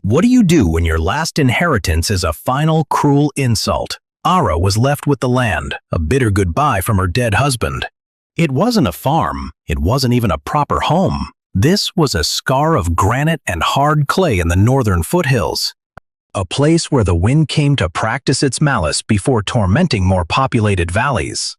What do you do when your last inheritance is a final, cruel insult? Ara was left with the land, a bitter goodbye from her dead husband. It wasn't a farm. It wasn't even a proper home. This was a scar of granite and hard clay in the northern foothills. A place where the wind came to practice its malice before tormenting more populated valleys.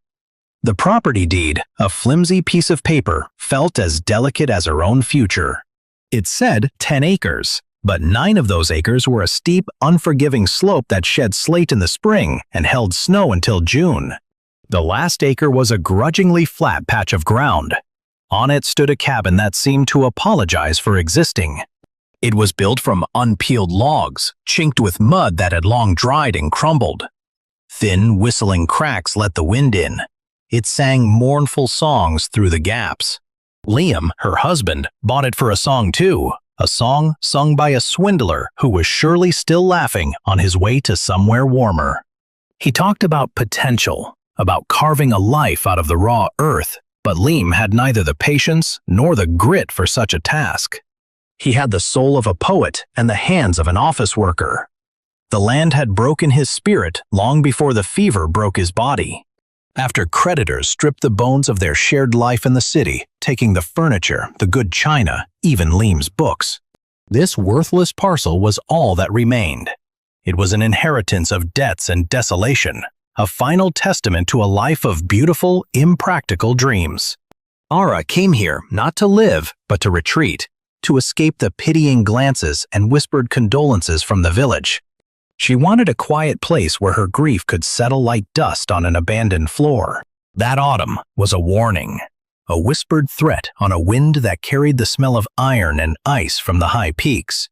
The property deed, a flimsy piece of paper, felt as delicate as her own future. It said 10 acres, but 9 of those acres were a steep, unforgiving slope that shed slate in the spring and held snow until June. The last acre was a grudgingly flat patch of ground. On it stood a cabin that seemed to apologize for existing. It was built from unpeeled logs, chinked with mud that had long dried and crumbled. Thin, whistling cracks let the wind in. It sang mournful songs through the gaps. Liam, her husband, bought it for a song too, a song sung by a swindler who was surely still laughing on his way to somewhere warmer. He talked about potential, about carving a life out of the raw earth, but Liam had neither the patience nor the grit for such a task. He had the soul of a poet and the hands of an office worker. The land had broken his spirit long before the fever broke his body. After creditors stripped the bones of their shared life in the city, taking the furniture, the good china, even Liam's books, this worthless parcel was all that remained. It was an inheritance of debts and desolation, a final testament to a life of beautiful, impractical dreams. Ara came here not to live, but to retreat, to escape the pitying glances and whispered condolences from the village. She wanted a quiet place where her grief could settle like dust on an abandoned floor. That autumn was a warning, a whispered threat on a wind that carried the smell of iron and ice from the high peaks.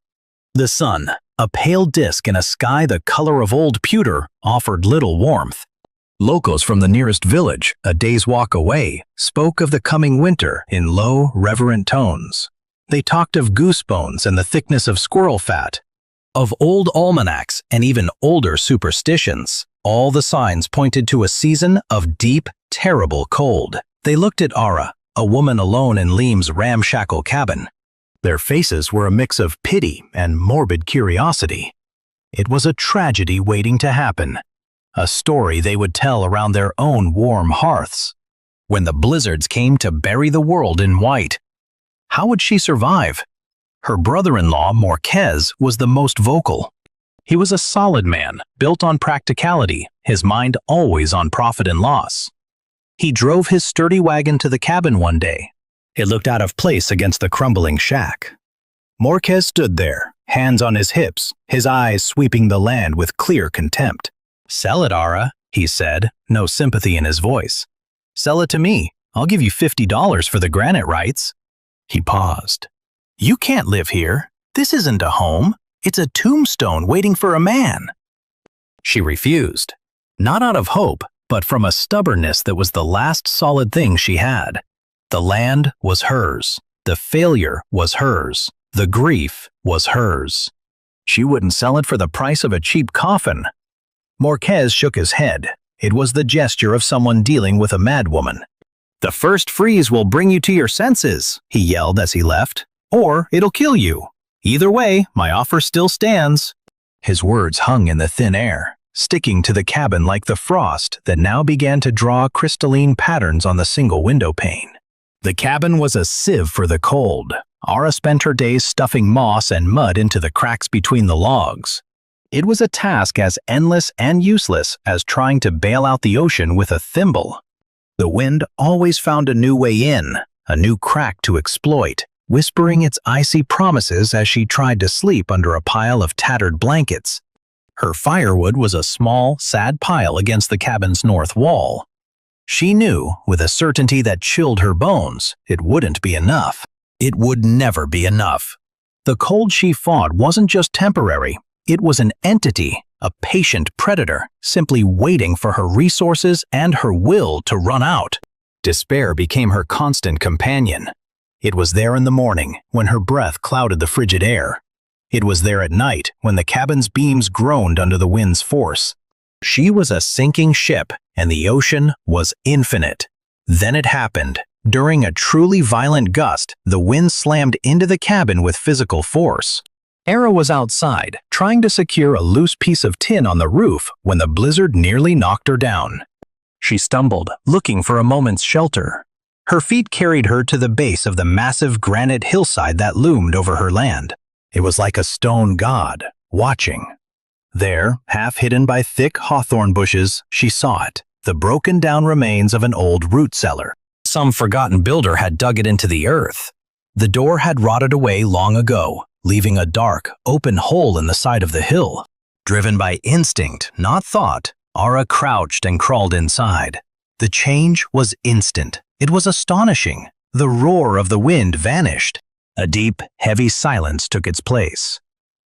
The sun, a pale disk in a sky the color of old pewter, offered little warmth. Locals from the nearest village, a day's walk away, spoke of the coming winter in low, reverent tones. They talked of goose bones and the thickness of squirrel fat, of old almanacs and even older superstitions. All the signs pointed to a season of deep, terrible cold. They looked at Ara, a woman alone in Liam's ramshackle cabin. Their faces were a mix of pity and morbid curiosity. It was a tragedy waiting to happen, a story they would tell around their own warm hearths. When the blizzards came to bury the world in white, how would she survive? Her brother-in-law, Marquez, was the most vocal. He was a solid man, built on practicality, his mind always on profit and loss. He drove his sturdy wagon to the cabin one day. It looked out of place against the crumbling shack. Marquez stood there, hands on his hips, his eyes sweeping the land with clear contempt. "Sell it, Ara," he said, no sympathy in his voice. "Sell it to me. I'll give you $50 for the granite rights." He paused. "You can't live here. This isn't a home. It's a tombstone waiting for a man." She refused, not out of hope, but from a stubbornness that was the last solid thing she had. The land was hers. The failure was hers. The grief was hers. She wouldn't sell it for the price of a cheap coffin. Marquez shook his head. It was the gesture of someone dealing with a madwoman. "The first freeze will bring you to your senses," he yelled as he left. "Or it'll kill you. Either way, my offer still stands." His words hung in the thin air, sticking to the cabin like the frost that now began to draw crystalline patterns on the single window pane. The cabin was a sieve for the cold. Ara spent her days stuffing moss and mud into the cracks between the logs. It was a task as endless and useless as trying to bail out the ocean with a thimble. The wind always found a new way in, a new crack to exploit, whispering its icy promises as she tried to sleep under a pile of tattered blankets. Her firewood was a small, sad pile against the cabin's north wall. She knew, with a certainty that chilled her bones, it wouldn't be enough. It would never be enough. The cold she fought wasn't just temporary. It was an entity, a patient predator, simply waiting for her resources and her will to run out. Despair became her constant companion. It was there in the morning, when her breath clouded the frigid air. It was there at night, when the cabin's beams groaned under the wind's force. She was a sinking ship, and the ocean was infinite. Then it happened. During a truly violent gust, the wind slammed into the cabin with physical force. Ara was outside, trying to secure a loose piece of tin on the roof when the blizzard nearly knocked her down. She stumbled, looking for a moment's shelter. Her feet carried her to the base of the massive granite hillside that loomed over her land. It was like a stone god, watching. There, half hidden by thick hawthorn bushes, she saw it, the broken-down remains of an old root cellar. Some forgotten builder had dug it into the earth. The door had rotted away long ago, leaving a dark, open hole in the side of the hill. Driven by instinct, not thought, Ara crouched and crawled inside. The change was instant. It was astonishing. The roar of the wind vanished. A deep, heavy silence took its place.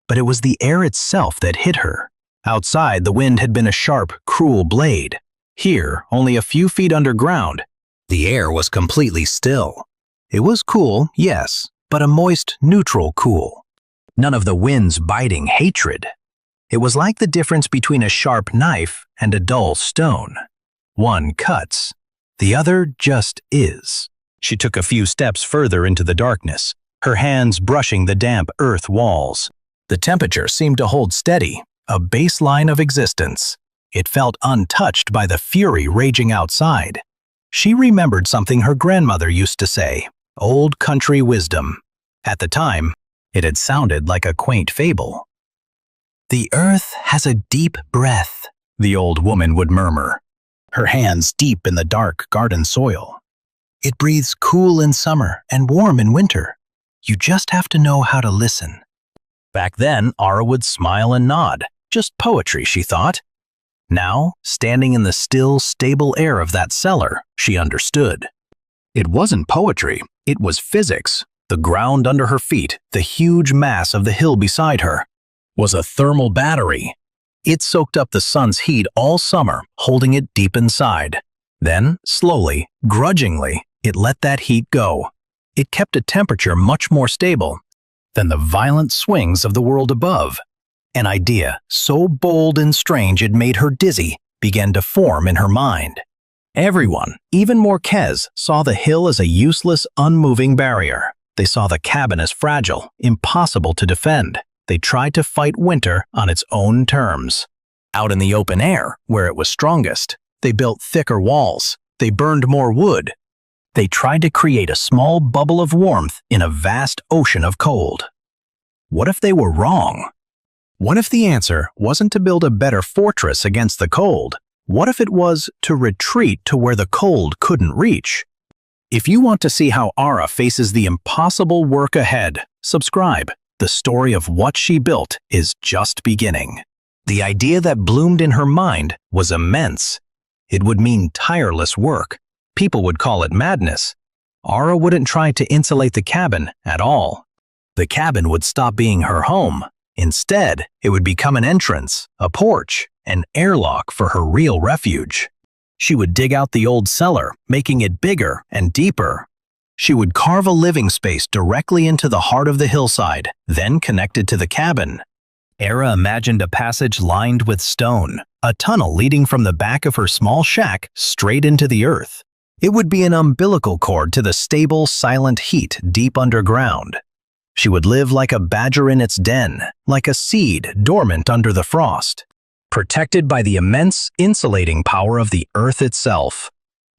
But it was the air itself that hit her. Outside, the wind had been a sharp, cruel blade. Here, only a few feet underground, the air was completely still. It was cool, yes, but a moist, neutral cool. None of the wind's biting hatred. It was like the difference between a sharp knife and a dull stone. One cuts, the other just is. She took a few steps further into the darkness, her hands brushing the damp earth walls. The temperature seemed to hold steady, a baseline of existence. It felt untouched by the fury raging outside. She remembered something her grandmother used to say, old country wisdom. At the time, it had sounded like a quaint fable. "The earth has a deep breath," the old woman would murmur, her hands deep in the dark garden soil. "It breathes cool in summer and warm in winter. You just have to know how to listen." Back then, Ara would smile and nod. Just poetry, she thought. Now, standing in the still, stable air of that cellar, she understood. It wasn't poetry, it was physics. The ground under her feet, the huge mass of the hill beside her, was a thermal battery. It soaked up the sun's heat all summer, holding it deep inside. Then, slowly, grudgingly, it let that heat go. It kept a temperature much more stable than the violent swings of the world above. An idea, so bold and strange it made her dizzy, began to form in her mind. Everyone, even Marquez, saw the hill as a useless, unmoving barrier. They saw the cabin as fragile, impossible to defend. They tried to fight winter on its own terms. Out in the open air, where it was strongest, they built thicker walls. They burned more wood. They tried to create a small bubble of warmth in a vast ocean of cold. What if they were wrong? What if the answer wasn't to build a better fortress against the cold? What if it was to retreat to where the cold couldn't reach? If you want to see how Ara faces the impossible work ahead, subscribe. The story of what she built is just beginning. The idea that bloomed in her mind was immense. It would mean tireless work. People would call it madness. Ara wouldn't try to insulate the cabin at all. The cabin would stop being her home. Instead, it would become an entrance, a porch, an airlock for her real refuge. She would dig out the old cellar, making it bigger and deeper. She would carve a living space directly into the heart of the hillside, then connected to the cabin. Ara imagined a passage lined with stone, a tunnel leading from the back of her small shack straight into the earth. It would be an umbilical cord to the stable, silent heat deep underground. She would live like a badger in its den, like a seed dormant under the frost, protected by the immense insulating power of the earth itself.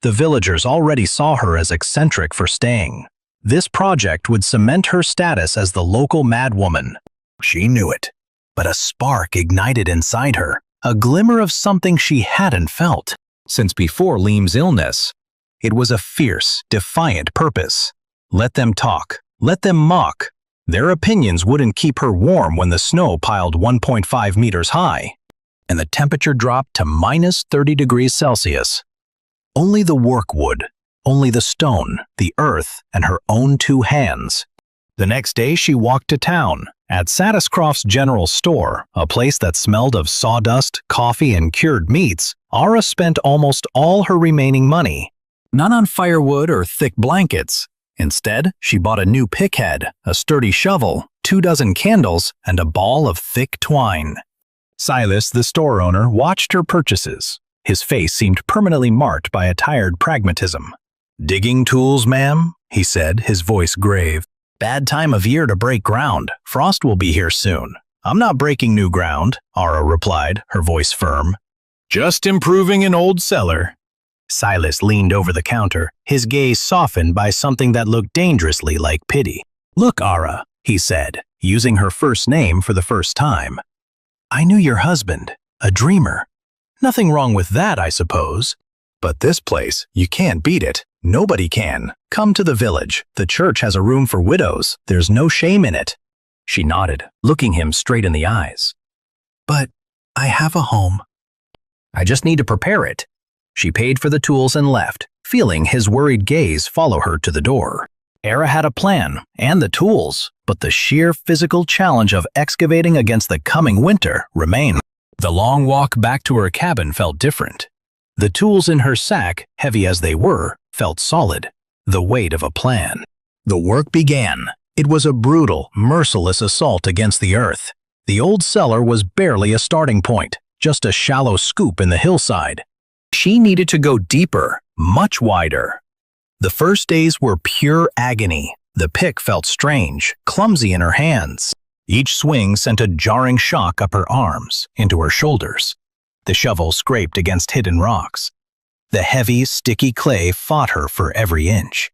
The villagers already saw her as eccentric for staying. This project would cement her status as the local madwoman. She knew it, but a spark ignited inside her, a glimmer of something she hadn't felt since before Liam's illness. It was a fierce, defiant purpose. Let them talk, let them mock. Their opinions wouldn't keep her warm when the snow piled 1.5 meters high, and the temperature dropped to minus 30 degrees Celsius. Only the work would, only the stone, the earth, and her own two hands. The next day she walked to town, at Satiscroft's General Store, a place that smelled of sawdust, coffee, and cured meats. Ara spent almost all her remaining money, not on firewood or thick blankets. Instead, she bought a new pickhead, a sturdy shovel, 24 candles, and a ball of thick twine. Silas, the store owner, watched her purchases. His face seemed permanently marked by a tired pragmatism. "Digging tools, ma'am?" he said, his voice grave. Bad time of year to break ground. Frost will be here soon. I'm not breaking new ground, Ara replied, her voice firm. Just improving an old cellar. Silas leaned over the counter, his gaze softened by something that looked dangerously like pity. Look, Ara, he said, using her first name for the first time. I knew your husband, a dreamer. Nothing wrong with that, I suppose. But this place, you can't beat it. Nobody can. Come to the village. The church has a room for widows. There's no shame in it. She nodded, looking him straight in the eyes. But I have a home. I just need to prepare it. She paid for the tools and left, feeling his worried gaze follow her to the door. Ara had a plan and the tools, but the sheer physical challenge of excavating against the coming winter remained. The long walk back to her cabin felt different. The tools in her sack, heavy as they were, felt solid, the weight of a plan. The work began. It was a brutal, merciless assault against the earth. The old cellar was barely a starting point, just a shallow scoop in the hillside. She needed to go deeper, much wider. The first days were pure agony. The pick felt strange, clumsy in her hands. Each swing sent a jarring shock up her arms, into her shoulders. The shovel scraped against hidden rocks. The heavy, sticky clay fought her for every inch.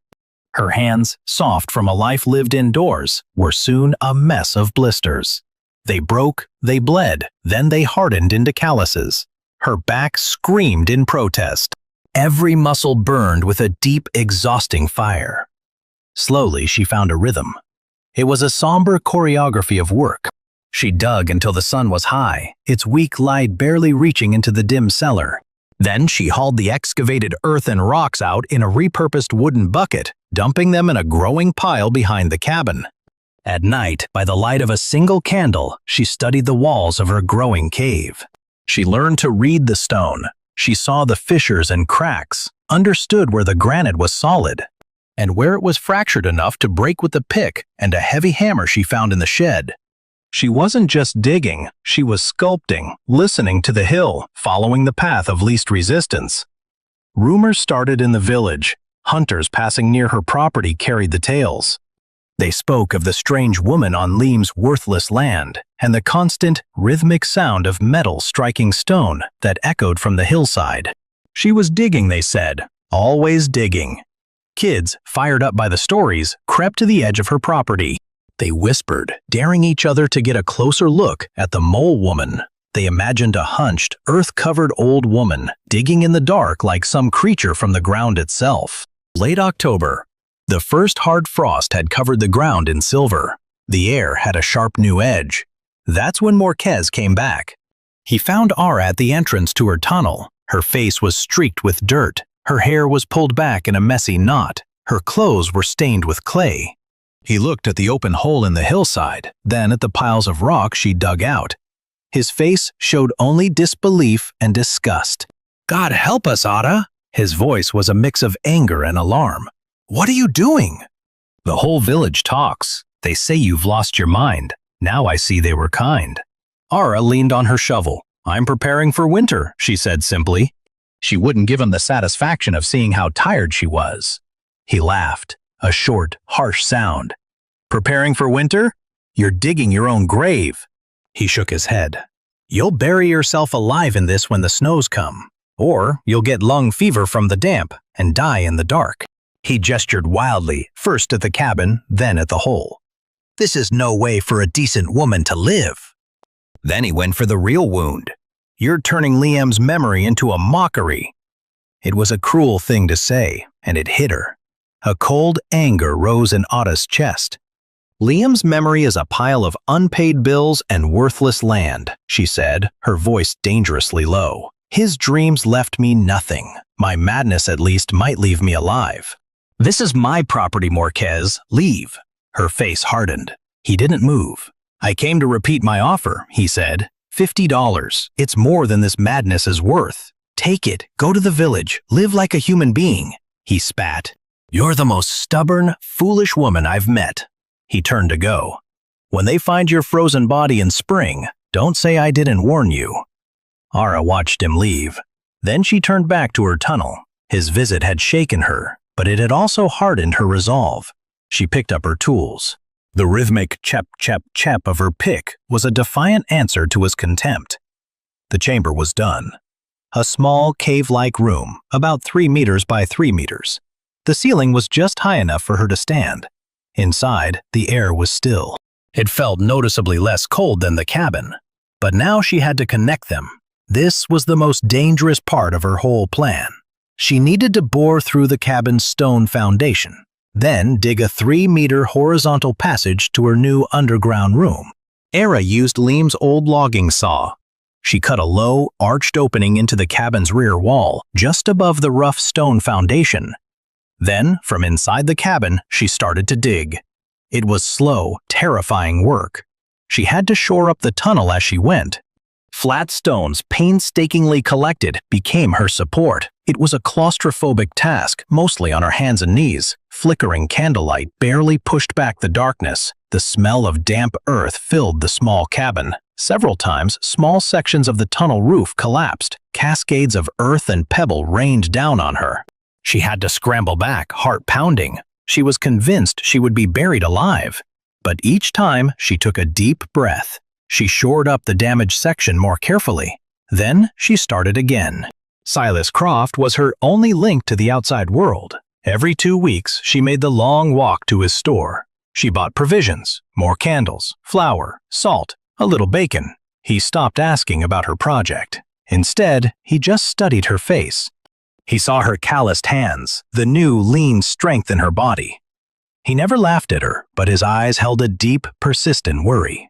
Her hands, soft from a life lived indoors, were soon a mess of blisters. They broke, they bled, then they hardened into calluses. Her back screamed in protest. Every muscle burned with a deep, exhausting fire. Slowly, she found a rhythm. It was a somber choreography of work. She dug until the sun was high, its weak light barely reaching into the dim cellar. Then she hauled the excavated earth and rocks out in a repurposed wooden bucket, dumping them in a growing pile behind the cabin. At night, by the light of a single candle, she studied the walls of her growing cave. She learned to read the stone. She saw the fissures and cracks, understood where the granite was solid, and where it was fractured enough to break with the pick and a heavy hammer she found in the shed. She wasn't just digging, she was sculpting, listening to the hill, following the path of least resistance. Rumors started in the village. Hunters passing near her property carried the tales. They spoke of the strange woman on Liam's worthless land and the constant, rhythmic sound of metal striking stone that echoed from the hillside. She was digging, they said, always digging. Kids, fired up by the stories, crept to the edge of her property. They whispered, daring each other to get a closer look at the mole woman. They imagined a hunched, earth-covered old woman, digging in the dark like some creature from the ground itself. Late October. The first hard frost had covered the ground in silver. The air had a sharp new edge. That's when Marquez came back. He found Ara at the entrance to her tunnel. Her face was streaked with dirt. Her hair was pulled back in a messy knot. Her clothes were stained with clay. He looked at the open hole in the hillside, then at the piles of rock she dug out. His face showed only disbelief and disgust. God help us, Ara! His voice was a mix of anger and alarm. What are you doing? The whole village talks. They say you've lost your mind. Now I see they were kind. Ara leaned on her shovel. I'm preparing for winter, she said simply. She wouldn't give him the satisfaction of seeing how tired she was. He laughed, a short, harsh sound. Preparing for winter? You're digging your own grave. He shook his head. You'll bury yourself alive in this when the snows come. Or you'll get lung fever from the damp and die in the dark. He gestured wildly, first at the cabin, then at the hole. This is no way for a decent woman to live. Then he went for the real wound. You're turning Liam's memory into a mockery. It was a cruel thing to say, and it hit her. A cold anger rose in Otto's chest. Liam's memory is a pile of unpaid bills and worthless land, she said, her voice dangerously low. His dreams left me nothing. My madness at least might leave me alive. This is my property, Marquez. Leave. Her face hardened. He didn't move. I came to repeat my offer, he said. $50. It's more than this madness is worth. Take it. Go to the village. Live like a human being. He spat. You're the most stubborn, foolish woman I've met. He turned to go. When they find your frozen body in spring, don't say I didn't warn you. Ara watched him leave. Then she turned back to her tunnel. His visit had shaken her, but it had also hardened her resolve. She picked up her tools. The rhythmic chep, chep, chep of her pick was a defiant answer to his contempt. The chamber was done. A small, cave-like room, about 3 meters by 3 meters. The ceiling was just high enough for her to stand. Inside, the air was still. It felt noticeably less cold than the cabin. But now she had to connect them. This was the most dangerous part of her whole plan. She needed to bore through the cabin's stone foundation, then dig a 3-meter horizontal passage to her new underground room. Era used Liam's old logging saw. She cut a low, arched opening into the cabin's rear wall, just above the rough stone foundation. Then, from inside the cabin, she started to dig. It was slow, terrifying work. She had to shore up the tunnel as she went. Flat stones, painstakingly collected, became her support. It was a claustrophobic task, mostly on her hands and knees. Flickering candlelight barely pushed back the darkness. The smell of damp earth filled the small cabin. Several times, small sections of the tunnel roof collapsed. Cascades of earth and pebble rained down on her. She had to scramble back, heart pounding. She was convinced she would be buried alive. But each time, she took a deep breath. She shored up the damaged section more carefully. Then she started again. Silas Croft was her only link to the outside world. Every 2 weeks, she made the long walk to his store. She bought provisions, more candles, flour, salt, a little bacon. He stopped asking about her project. Instead, he just studied her face. He saw her calloused hands, the new, lean strength in her body. He never laughed at her, but his eyes held a deep, persistent worry.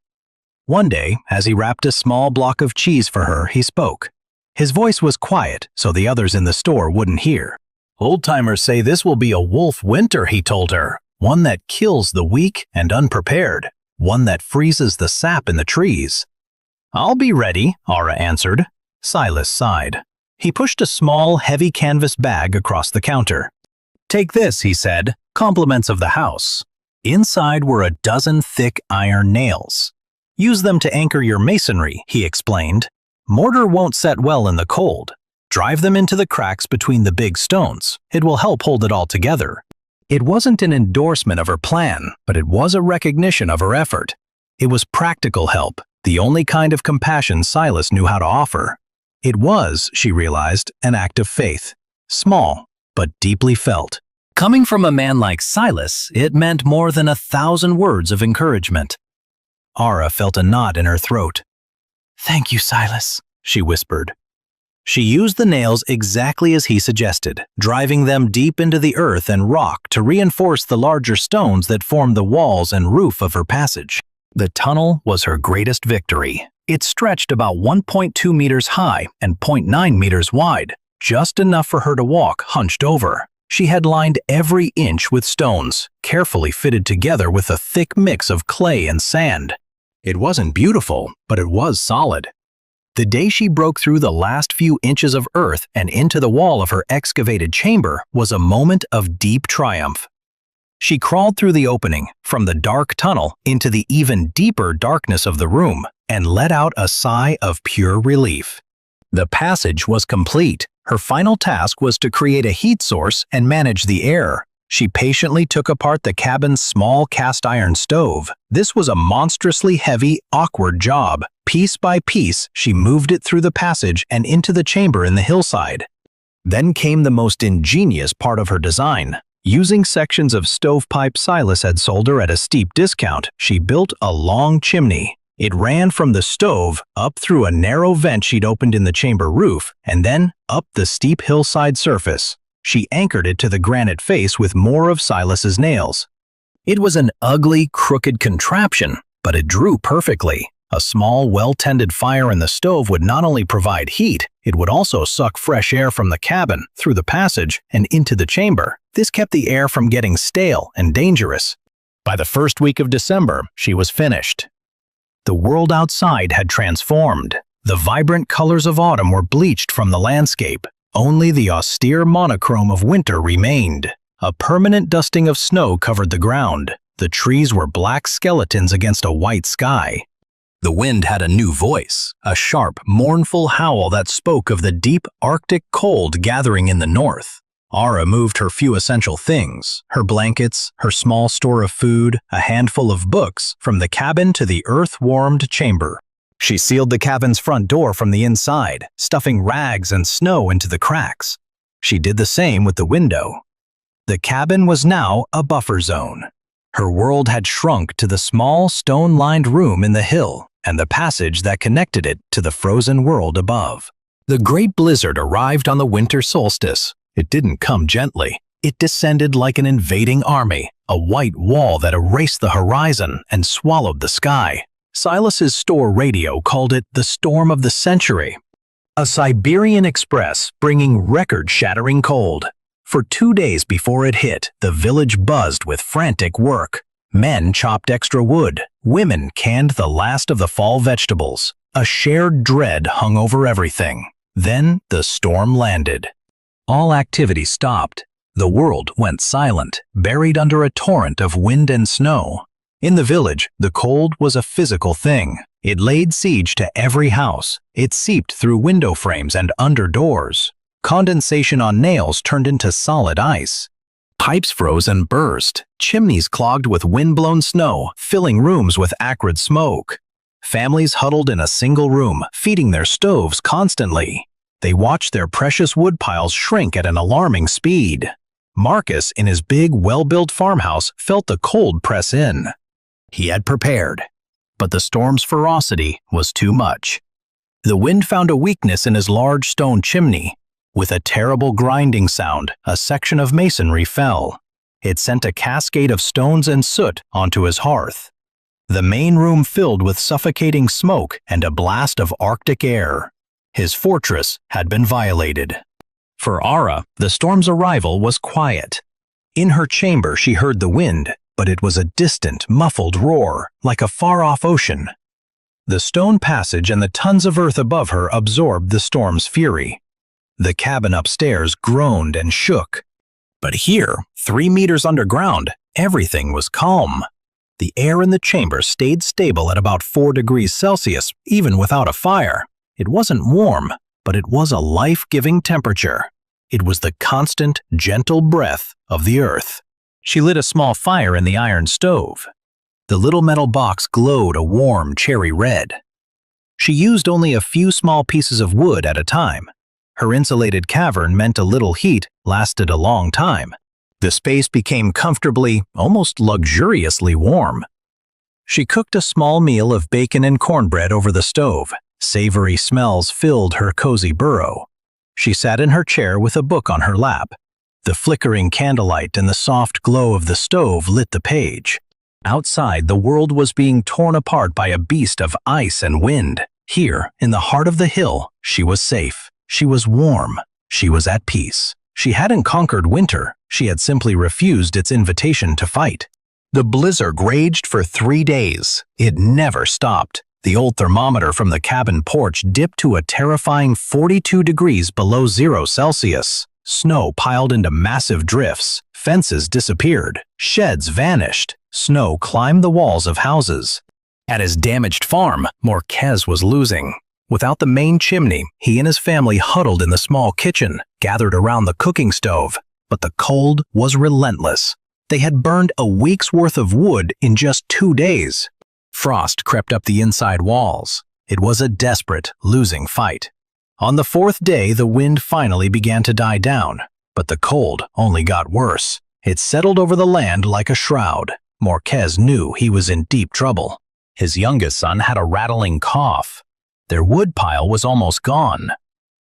One day, as he wrapped a small block of cheese for her, he spoke. His voice was quiet, so the others in the store wouldn't hear. "Old-timers say this will be a wolf winter," he told her. "One that kills the weak and unprepared. One that freezes the sap in the trees." "I'll be ready," Ara answered. Silas sighed. He pushed a small, heavy canvas bag across the counter. "Take this," he said, "compliments of the house." Inside were a dozen thick iron nails. "Use them to anchor your masonry," he explained. "Mortar won't set well in the cold. Drive them into the cracks between the big stones. It will help hold it all together." It wasn't an endorsement of her plan, but it was a recognition of her effort. It was practical help, the only kind of compassion Silas knew how to offer. It was, she realized, an act of faith. Small, but deeply felt. Coming from a man like Silas, it meant more than 1,000 words of encouragement. Ara felt a knot in her throat. "Thank you, Silas," she whispered. She used the nails exactly as he suggested, driving them deep into the earth and rock to reinforce the larger stones that formed the walls and roof of her passage. The tunnel was her greatest victory. It stretched about 1.2 meters high and 0.9 meters wide, just enough for her to walk hunched over. She had lined every inch with stones, carefully fitted together with a thick mix of clay and sand. It wasn't beautiful, but it was solid. The day she broke through the last few inches of earth and into the wall of her excavated chamber was a moment of deep triumph. She crawled through the opening, from the dark tunnel into the even deeper darkness of the room, and let out a sigh of pure relief. The passage was complete. Her final task was to create a heat source and manage the air. She patiently took apart the cabin's small cast-iron stove. This was a monstrously heavy, awkward job. Piece by piece, she moved it through the passage and into the chamber in the hillside. Then came the most ingenious part of her design. Using sections of stovepipe Silas had sold her at a steep discount, she built a long chimney. It ran from the stove, up through a narrow vent she'd opened in the chamber roof, and then up the steep hillside surface. She anchored it to the granite face with more of Silas's nails. It was an ugly, crooked contraption, but it drew perfectly. A small, well-tended fire in the stove would not only provide heat, it would also suck fresh air from the cabin, through the passage, and into the chamber. This kept the air from getting stale and dangerous. By the first week of December, she was finished. The world outside had transformed. The vibrant colors of autumn were bleached from the landscape. Only the austere monochrome of winter remained. A permanent dusting of snow covered the ground. The trees were black skeletons against a white sky. The wind had a new voice, a sharp, mournful howl that spoke of the deep Arctic cold gathering in the north. Ara moved her few essential things, her blankets, her small store of food, a handful of books, from the cabin to the earth-warmed chamber. She sealed the cabin's front door from the inside, stuffing rags and snow into the cracks. She did the same with the window. The cabin was now a buffer zone. Her world had shrunk to the small, stone-lined room in the hill and the passage that connected it to the frozen world above. The great blizzard arrived on the winter solstice. It didn't come gently. It descended like an invading army, a white wall that erased the horizon and swallowed the sky. Silas's store radio called it the storm of the century, a Siberian express bringing record-shattering cold. For 2 days before it hit, the village buzzed with frantic work. Men chopped extra wood. Women canned the last of the fall vegetables. A shared dread hung over everything. Then the storm landed. All activity stopped. The world went silent, buried under a torrent of wind and snow. In the village, the cold was a physical thing. It laid siege to every house. It seeped through window frames and under doors. Condensation on nails turned into solid ice. Pipes froze and burst. Chimneys clogged with wind-blown snow, filling rooms with acrid smoke. Families huddled in a single room, feeding their stoves constantly. They watched their precious wood piles shrink at an alarming speed. Marcus, in his big, well-built farmhouse, felt the cold press in. He had prepared, but the storm's ferocity was too much. The wind found a weakness in his large stone chimney. With a terrible grinding sound, a section of masonry fell. It sent a cascade of stones and soot onto his hearth. The main room filled with suffocating smoke and a blast of Arctic air. His fortress had been violated. For Ara, the storm's arrival was quiet. In her chamber she heard the wind, but it was a distant, muffled roar, like a far-off ocean. The stone passage and the tons of earth above her absorbed the storm's fury. The cabin upstairs groaned and shook. But here, 3 meters underground, everything was calm. The air in the chamber stayed stable at about 4 degrees Celsius, even without a fire. It wasn't warm, but it was a life-giving temperature. It was the constant, gentle breath of the earth. She lit a small fire in the iron stove. The little metal box glowed a warm cherry red. She used only a few small pieces of wood at a time. Her insulated cavern meant a little heat lasted a long time. The space became comfortably, almost luxuriously warm. She cooked a small meal of bacon and cornbread over the stove. Savory smells filled her cozy burrow. She sat in her chair with a book on her lap. The flickering candlelight and the soft glow of the stove lit the page. Outside, the world was being torn apart by a beast of ice and wind. Here, in the heart of the hill, she was safe. She was warm. She was at peace. She hadn't conquered winter. She had simply refused its invitation to fight. The blizzard raged for 3 days. It never stopped. The old thermometer from the cabin porch dipped to a terrifying 42 degrees below 0 Celsius. Snow piled into massive drifts. Fences disappeared. Sheds vanished. Snow climbed the walls of houses. At his damaged farm, Marquez was losing. Without the main chimney, he and his family huddled in the small kitchen, gathered around the cooking stove. But the cold was relentless. They had burned a week's worth of wood in just 2 days. Frost crept up the inside walls. It was a desperate, losing fight. On the 4th day, the wind finally began to die down, but the cold only got worse. It settled over the land like a shroud. Marquez knew he was in deep trouble. His youngest son had a rattling cough. Their wood pile was almost gone.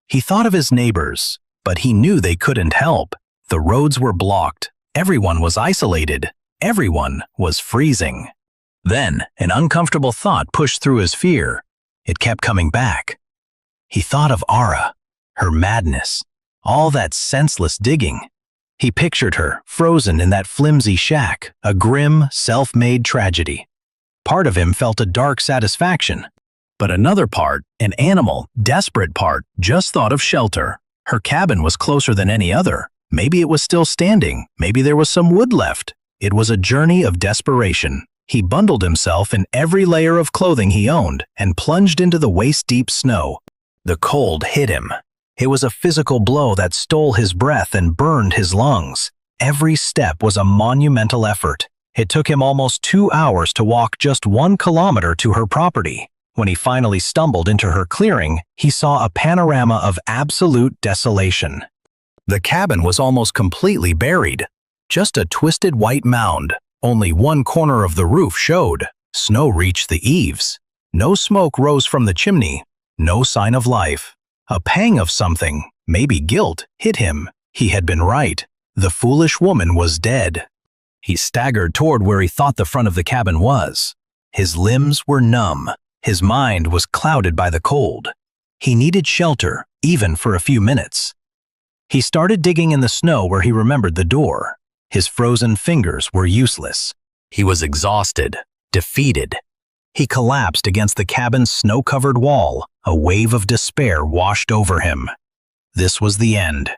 He thought of his neighbors, but he knew they couldn't help. The roads were blocked. Everyone was isolated. Everyone was freezing. Then, an uncomfortable thought pushed through his fear. It kept coming back. He thought of Ara, her madness, all that senseless digging. He pictured her, frozen in that flimsy shack, a grim, self-made tragedy. Part of him felt a dark satisfaction, but another part, an animal, desperate part, just thought of shelter. Her cabin was closer than any other. Maybe it was still standing. Maybe there was some wood left. It was a journey of desperation. He bundled himself in every layer of clothing he owned and plunged into the waist-deep snow. The cold hit him. It was a physical blow that stole his breath and burned his lungs. Every step was a monumental effort. It took him almost 2 hours to walk just 1 kilometer to her property. When he finally stumbled into her clearing, he saw a panorama of absolute desolation. The cabin was almost completely buried. Just a twisted white mound. Only one corner of the roof showed. Snow reached the eaves. No smoke rose from the chimney. No sign of life. A pang of something, maybe guilt, hit him. He had been right. The foolish woman was dead. He staggered toward where he thought the front of the cabin was. His limbs were numb. His mind was clouded by the cold. He needed shelter, even for a few minutes. He started digging in the snow where he remembered the door. His frozen fingers were useless. He was exhausted, defeated. He collapsed against the cabin's snow-covered wall. A wave of despair washed over him. This was the end.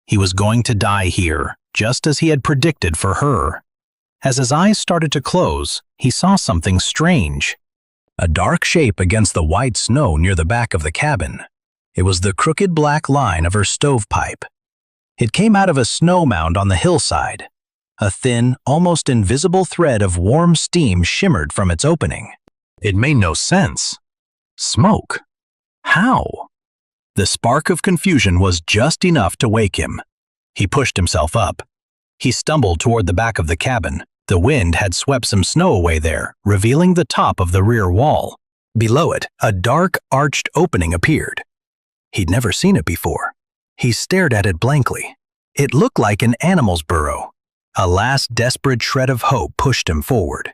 He was going to die here, just as he had predicted for her. As his eyes started to close, he saw something strange. A dark shape against the white snow near the back of the cabin. It was the crooked black line of her stovepipe. It came out of a snow mound on the hillside. A thin, almost invisible thread of warm steam shimmered from its opening. It made no sense. Smoke? How? The spark of confusion was just enough to wake him. He pushed himself up. He stumbled toward the back of the cabin. The wind had swept some snow away there, revealing the top of the rear wall. Below it, a dark, arched opening appeared. He'd never seen it before. He stared at it blankly. It looked like an animal's burrow. A last desperate shred of hope pushed him forward.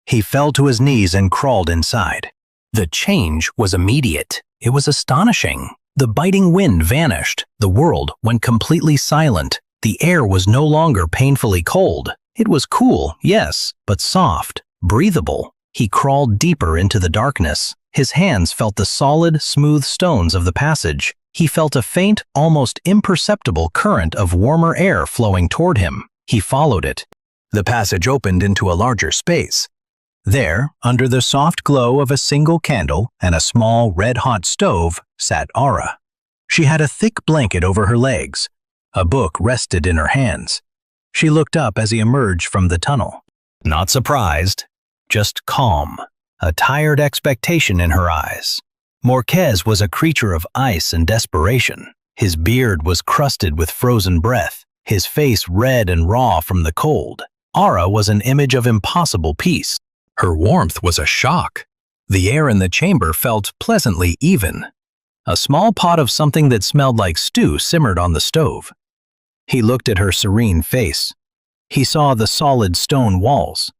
He fell to his knees and crawled inside. The change was immediate. It was astonishing. The biting wind vanished. The world went completely silent. The air was no longer painfully cold. It was cool, yes, but soft, breathable. He crawled deeper into the darkness. His hands felt the solid, smooth stones of the passage. He felt a faint, almost imperceptible current of warmer air flowing toward him. He followed it. The passage opened into a larger space. There, under the soft glow of a single candle and a small red-hot stove, sat Aura. She had a thick blanket over her legs. A book rested in her hands. She looked up as he emerged from the tunnel. Not surprised, just calm, a tired expectation in her eyes. Morquez was a creature of ice and desperation. His beard was crusted with frozen breath, his face red and raw from the cold. Aura was an image of impossible peace. Her warmth was a shock. The air in the chamber felt pleasantly even. A small pot of something that smelled like stew simmered on the stove. He looked at her serene face. He saw the solid stone walls.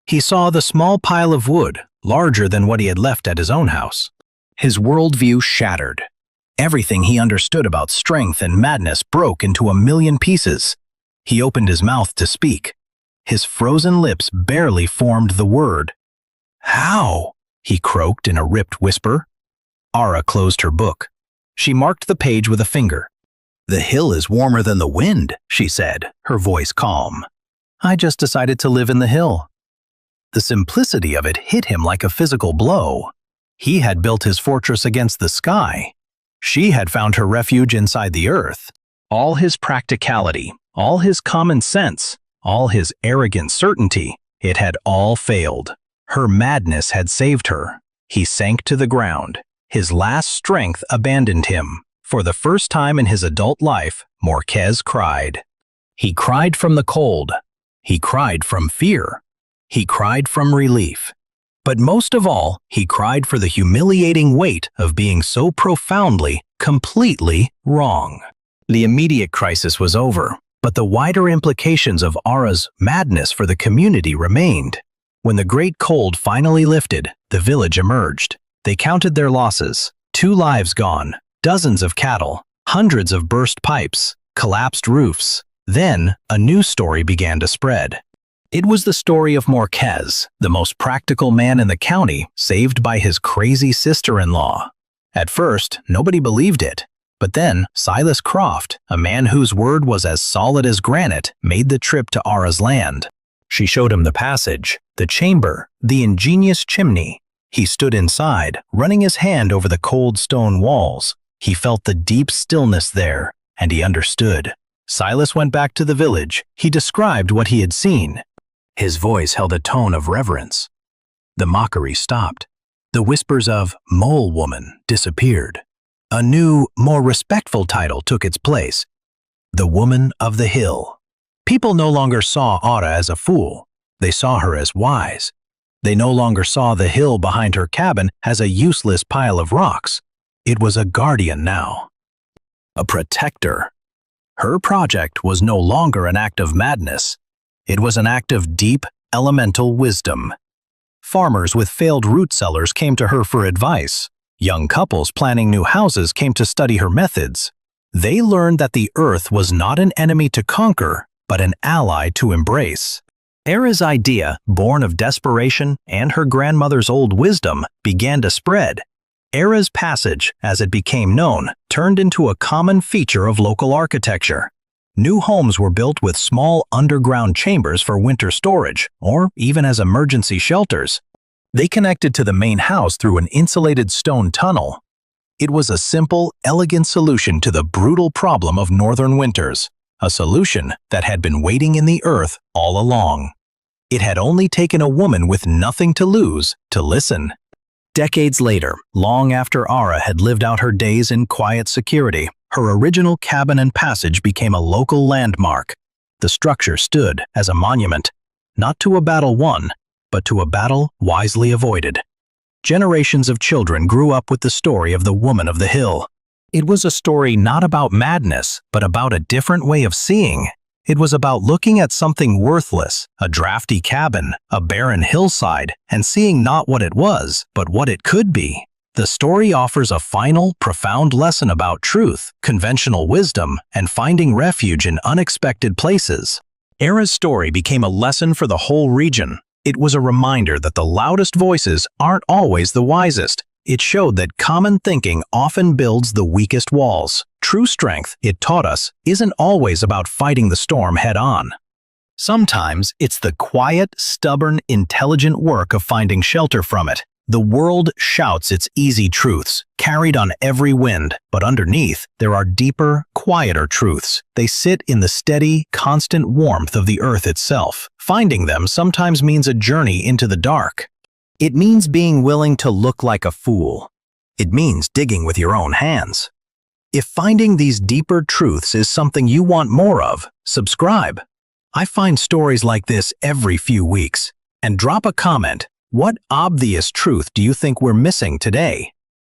He saw the small pile of wood, larger than what he had left at his own house. His worldview shattered. Everything he understood about strength and madness broke into a million pieces. He opened his mouth to speak. His frozen lips barely formed the word. "How?" he croaked in a ripped whisper. Aura closed her book. She marked the page with a finger. "The hill is warmer than the wind," she said, her voice calm. "I just decided to live in the hill." The simplicity of it hit him like a physical blow. He had built his fortress against the sky. She had found her refuge inside the earth. All his practicality, all his common sense, all his arrogant certainty, it had all failed. Her madness had saved her. He sank to the ground. His last strength abandoned him. For the first time in his adult life, Morquez cried. He cried from the cold. He cried from fear. He cried from relief. But most of all, he cried for the humiliating weight of being so profoundly, completely wrong. The immediate crisis was over, but the wider implications of Aura's madness for the community remained. When the great cold finally lifted, the village emerged. They counted their losses. 2 lives gone, dozens of cattle, hundreds of burst pipes, collapsed roofs. Then, a new story began to spread. It was the story of Morquez, the most practical man in the county, saved by his crazy sister-in-law. At first, nobody believed it. But then, Silas Croft, a man whose word was as solid as granite, made the trip to Aura's land. She showed him the passage, the chamber, the ingenious chimney. He stood inside, running his hand over the cold stone walls. He felt the deep stillness there, and he understood. Silas went back to the village. He described what he had seen. His voice held a tone of reverence. The mockery stopped. The whispers of "mole woman" disappeared. A new, more respectful title took its place: the Woman of the Hill. People no longer saw Aura as a fool. They saw her as wise. They no longer saw the hill behind her cabin as a useless pile of rocks. It was a guardian now. A protector. Her project was no longer an act of madness. It was an act of deep, elemental wisdom. Farmers with failed root cellars came to her for advice. Young couples planning new houses came to study her methods. They learned that the earth was not an enemy to conquer, but an ally to embrace. Era's idea, born of desperation and her grandmother's old wisdom, began to spread. Era's Passage, as it became known, turned into a common feature of local architecture. New homes were built with small underground chambers for winter storage, or even as emergency shelters. They connected to the main house through an insulated stone tunnel. It was a simple, elegant solution to the brutal problem of northern winters, a solution that had been waiting in the earth all along. It had only taken a woman with nothing to lose to listen. Decades later, long after Aura had lived out her days in quiet security, her original cabin and passage became a local landmark. The structure stood as a monument, not to a battle won, but to a battle wisely avoided. Generations of children grew up with the story of the Woman of the Hill. It was a story not about madness, but about a different way of seeing. It was about looking at something worthless, a drafty cabin, a barren hillside, and seeing not what it was, but what it could be. The story offers a final, profound lesson about truth, conventional wisdom, and finding refuge in unexpected places. Era's story became a lesson for the whole region. It was a reminder that the loudest voices aren't always the wisest. It showed that common thinking often builds the weakest walls. True strength, it taught us, isn't always about fighting the storm head-on. Sometimes it's the quiet, stubborn, intelligent work of finding shelter from it. The world shouts its easy truths, carried on every wind, but underneath, there are deeper, quieter truths. They sit in the steady, constant warmth of the earth itself. Finding them sometimes means a journey into the dark. It means being willing to look like a fool. It means digging with your own hands. If finding these deeper truths is something you want more of, subscribe. I find stories like this every few weeks. And drop a comment. What obvious truth do you think we're missing today?